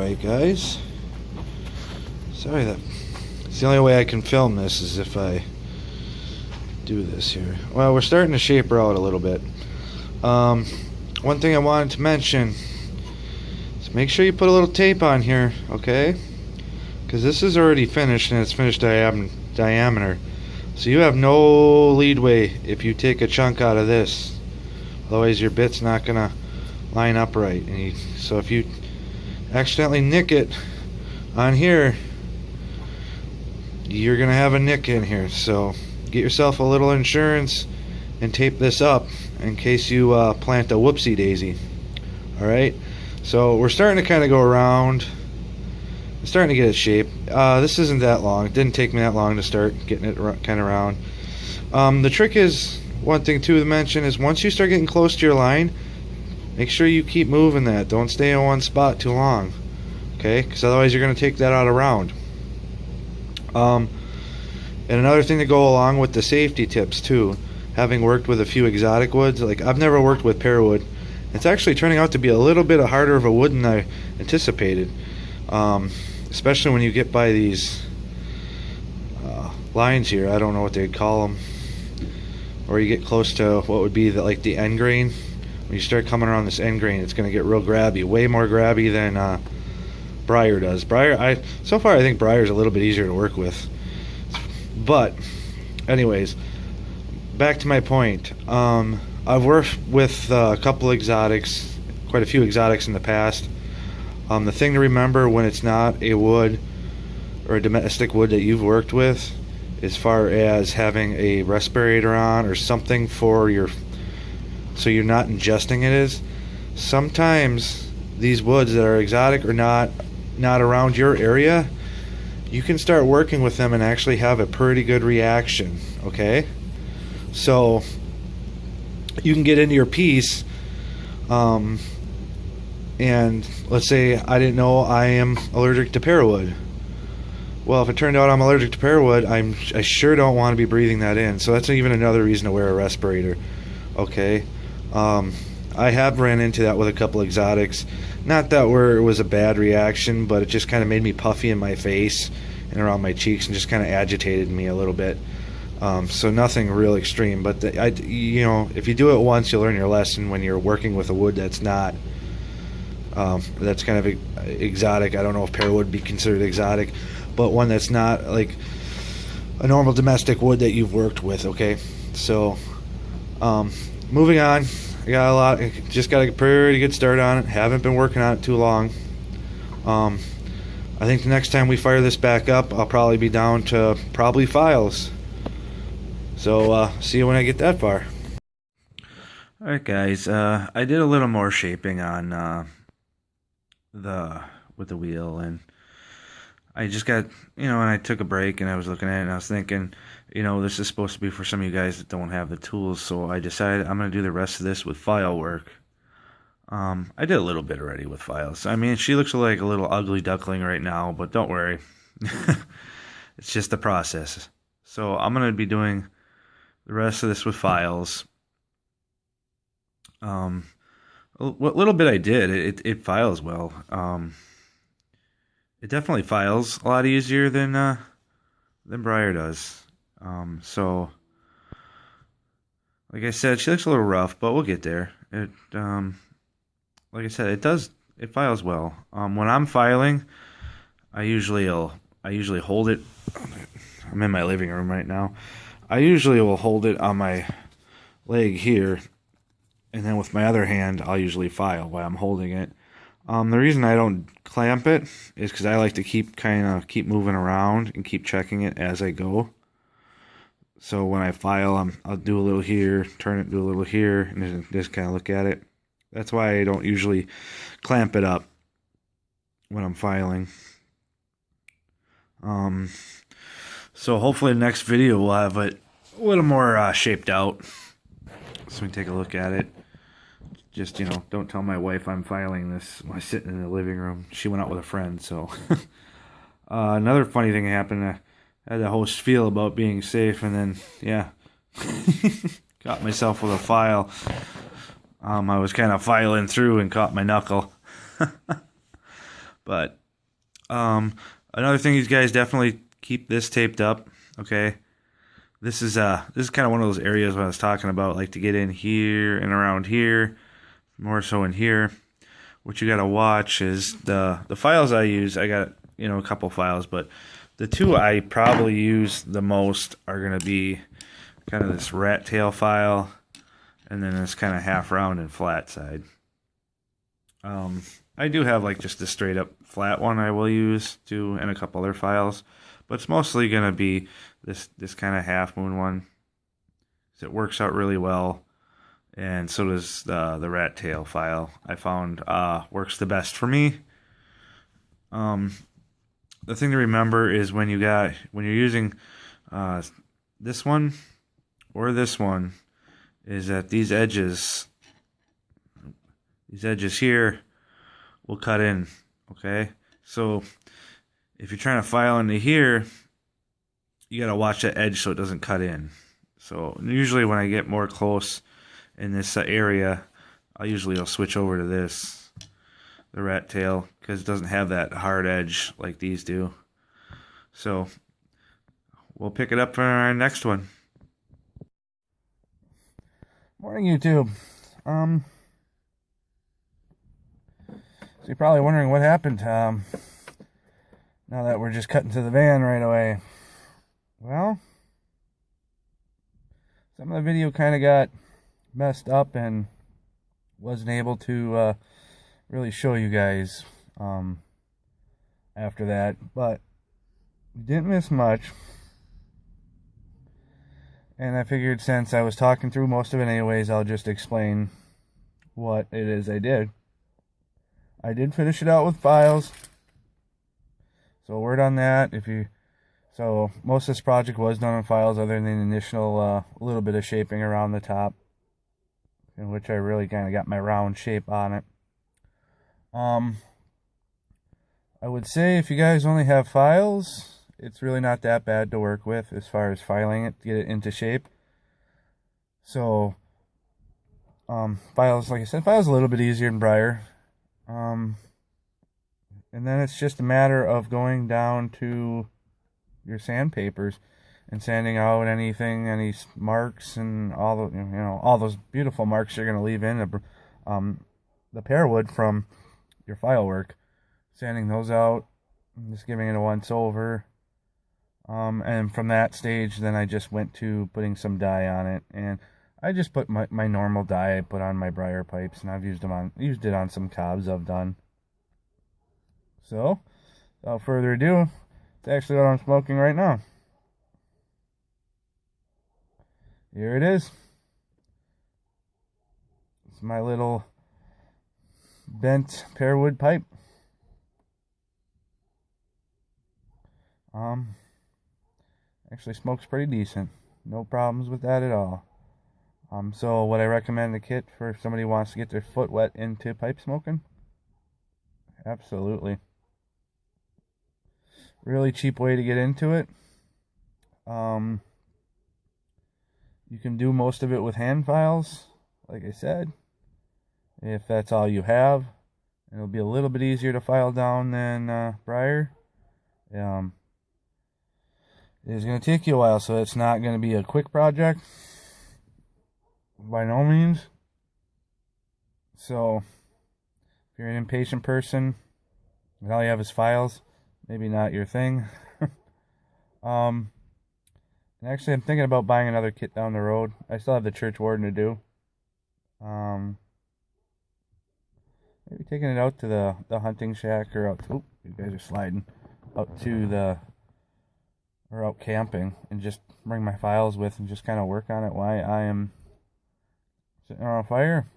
Alright guys, sorry that it's the only way I can film this is if I do this here. Well, we're starting to shape her out a little bit. One thing I wanted to mention is make sure you put a little tape on here, okay? Because this is already finished and it's finished diameter, so you have no leadway if you take a chunk out of this. Otherwise your bit's not gonna line up right, and so if you accidentally nick it on here, you're gonna have a nick in here. So get yourself a little insurance and tape this up in case you plant a whoopsie daisy. Alright, so we're starting to kind of go around. I'm starting to get it shaped. This isn't that long. It didn't take me that long to start getting it kind of round. The trick is, one thing too to mention is, once you start getting close to your line, make sure you keep moving that. Don't stay in one spot too long, okay? Because otherwise you're going to take that out of round. And another thing to go along with the safety tips too, having worked with a few exotic woods, like I've never worked with pear wood. It's actually turning out to be a little bit harder of a wood than I anticipated. Especially when you get by these lines here. I don't know what they'd call them. Or you get close to what would be like the end grain. When you start coming around this end grain, it's going to get real grabby, way more grabby than briar does. So far I think briar's a little bit easier to work with. But anyways, back to my point. I've worked with a couple exotics, quite a few exotics in the past. The thing to remember when it's not a wood or a domestic wood that you've worked with, as far as having a respirator on or something for your, so you're not ingesting it, is sometimes these woods that are exotic or not around your area, you can start working with them and actually have a pretty good reaction, okay? So you can get into your piece, and let's say I didn't know I am allergic to pear wood. Well, if it turned out I'm allergic to pear wood, I sure don't want to be breathing that in. So that's even another reason to wear a respirator, okay? I have ran into that with a couple exotics. Not that where it was a bad reaction, but it just kind of made me puffy in my face and around my cheeks and just kind of agitated me a little bit. So nothing real extreme, but you know, if you do it once, you'll learn your lesson when you're working with a wood that's not that's kind of exotic. I don't know if pear would be considered exotic, but one that's not like a normal domestic wood that you've worked with, okay? So moving on, I got a lot, just got a pretty good start on it. Haven't been working on it too long. I think the next time we fire this back up, I'll probably be down to files. So see you when I get that far. Alright guys, I did a little more shaping on with the wheel, and I just got, you know, and I took a break and I was looking at it and I was thinking, you know, this is supposed to be for some of you guys that don't have the tools, so I decided I'm going to do the rest of this with file work. I did a little bit already with files. I mean, she looks like a little ugly duckling right now, but don't worry. It's just the process. So I'm going to be doing the rest of this with files. What little bit I did, it files well. It definitely files a lot easier than briar does. So, like I said, she looks a little rough, but we'll get there. It, like I said, it files well. When I'm filing, I usually hold it. I'm in my living room right now. I usually will hold it on my leg here, and then with my other hand, I'll usually file while I'm holding it. The reason I don't clamp it is because I like to keep moving around and keep checking it as I go. So when I file, I'll do a little here, turn it, do a little here, and then just kind of look at it. That's why I don't usually clamp it up when I'm filing. So hopefully the next video will have it a little more shaped out. So we can take a look at it. Just, you know, don't tell my wife I'm filing this while sitting in the living room. She went out with a friend, so. Another funny thing happened. I had the host feel about being safe, and then, yeah, got myself with a file. I was kind of filing through and caught my knuckle. But another thing, you guys definitely keep this taped up. Okay, this is kind of one of those areas I was talking about, like to get in here and around here, more so in here. What you gotta watch is the files I use. I got a couple files, but the two I probably use the most are gonna be kind of this rat tail file, and then this kind of half round and flat side. I do have like just a straight up flat one I will use too, and a couple other files, but it's mostly gonna be this kind of half moon one. It works out really well, and so does the rat tail file. I found works the best for me. The thing to remember is when you're using this one or this one, is that these edges here will cut in. Okay, so if you're trying to file into here, you gotta watch that edge so it doesn't cut in. So usually when I get more close in this area, I'll switch over to this, the rat tail, because it doesn't have that hard edge like these do. So we'll pick it up for our next one. Morning, YouTube. So you're probably wondering what happened now that we're just cutting to the van right away. Well, some of the video kind of got messed up and wasn't able to really show you guys after that, but you didn't miss much. And I figured since I was talking through most of it anyways, I'll just explain what it is I did. I did finish it out with files. So a word on that. So most of this project was done on files, other than the initial little bit of shaping around the top, in which I really kind of got my round shape on it. I would say if you guys only have files, it's really not that bad to work with as far as filing it to get it into shape. So files, like I said, files a little bit easier than Briar. And then it's just a matter of going down to your sandpapers and sanding out anything, any marks, and all the all those beautiful marks you're going to leave in the pear wood from your file work. Sanding those out, just giving it a once over. And from that stage, then I just went to putting some dye on it, and I just put my normal dye I put on my briar pipes, and I've used it on some cobs I've done. So, without further ado, it's actually what I'm smoking right now. Here it is. It's my little bent pear wood pipe. Actually smokes pretty decent. No problems with that at all. So would I recommend the kit for if somebody wants to get their foot wet into pipe smoking? Absolutely. Really cheap way to get into it. You can do most of it with hand files, like I said, if that's all you have. It'll be a little bit easier to file down than Briar. It is going to take you a while, so it's not going to be a quick project. By no means. So, if you're an impatient person and all you have is files, maybe not your thing. And actually, I'm thinking about buying another kit down the road. I still have the church warden to do. Maybe taking it out to the hunting shack, or out to, you guys are sliding, out to or out camping, and just bring my files with and just kind of work on it while I am sitting around a fire.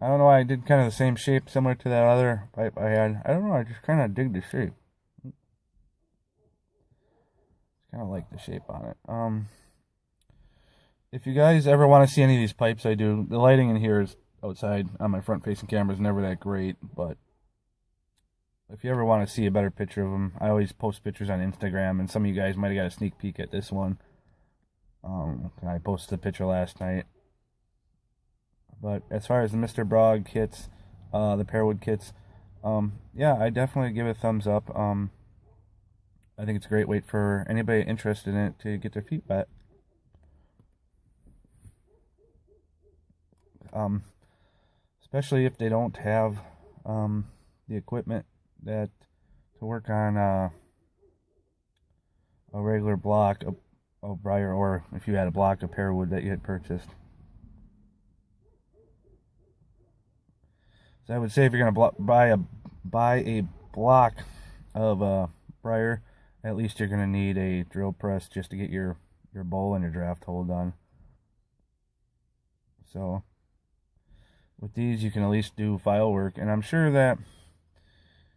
I don't know why I did kind of the same shape similar to that other pipe I had. I don't know, I just kind of dig the shape. Kind of like the shape on it. If you guys ever want to see any of these pipes I do, the lighting in here is outside on my front facing camera is never that great, but if you ever want to see a better picture of them, I always post pictures on Instagram, and some of you guys might have got a sneak peek at this one. I posted the picture last night. But as far as the Mr. Brog kits, the Pearwood kits. Yeah, I definitely give it a thumbs up. I think it's a great way for anybody interested in it to get their feet wet. Especially if they don't have the equipment that to work on a regular block of briar, or if you had a block of pearwood that you had purchased. So I would say if you're gonna buy a block of briar, at least you're gonna need a drill press just to get your bowl and your draft hole done. So with these, you can at least do file work, and I'm sure that,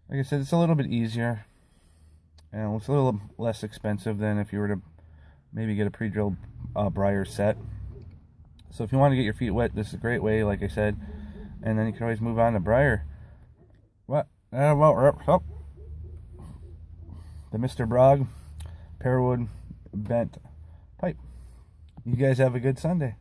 like I said, it's a little bit easier and it's a little less expensive than if you were to maybe get a pre-drilled briar set. So if you want to get your feet wet, this is a great way, like I said, and then you can always move on to briar. What? That about wraps up the Mr. Brog Pearwood bent pipe. You guys have a good Sunday.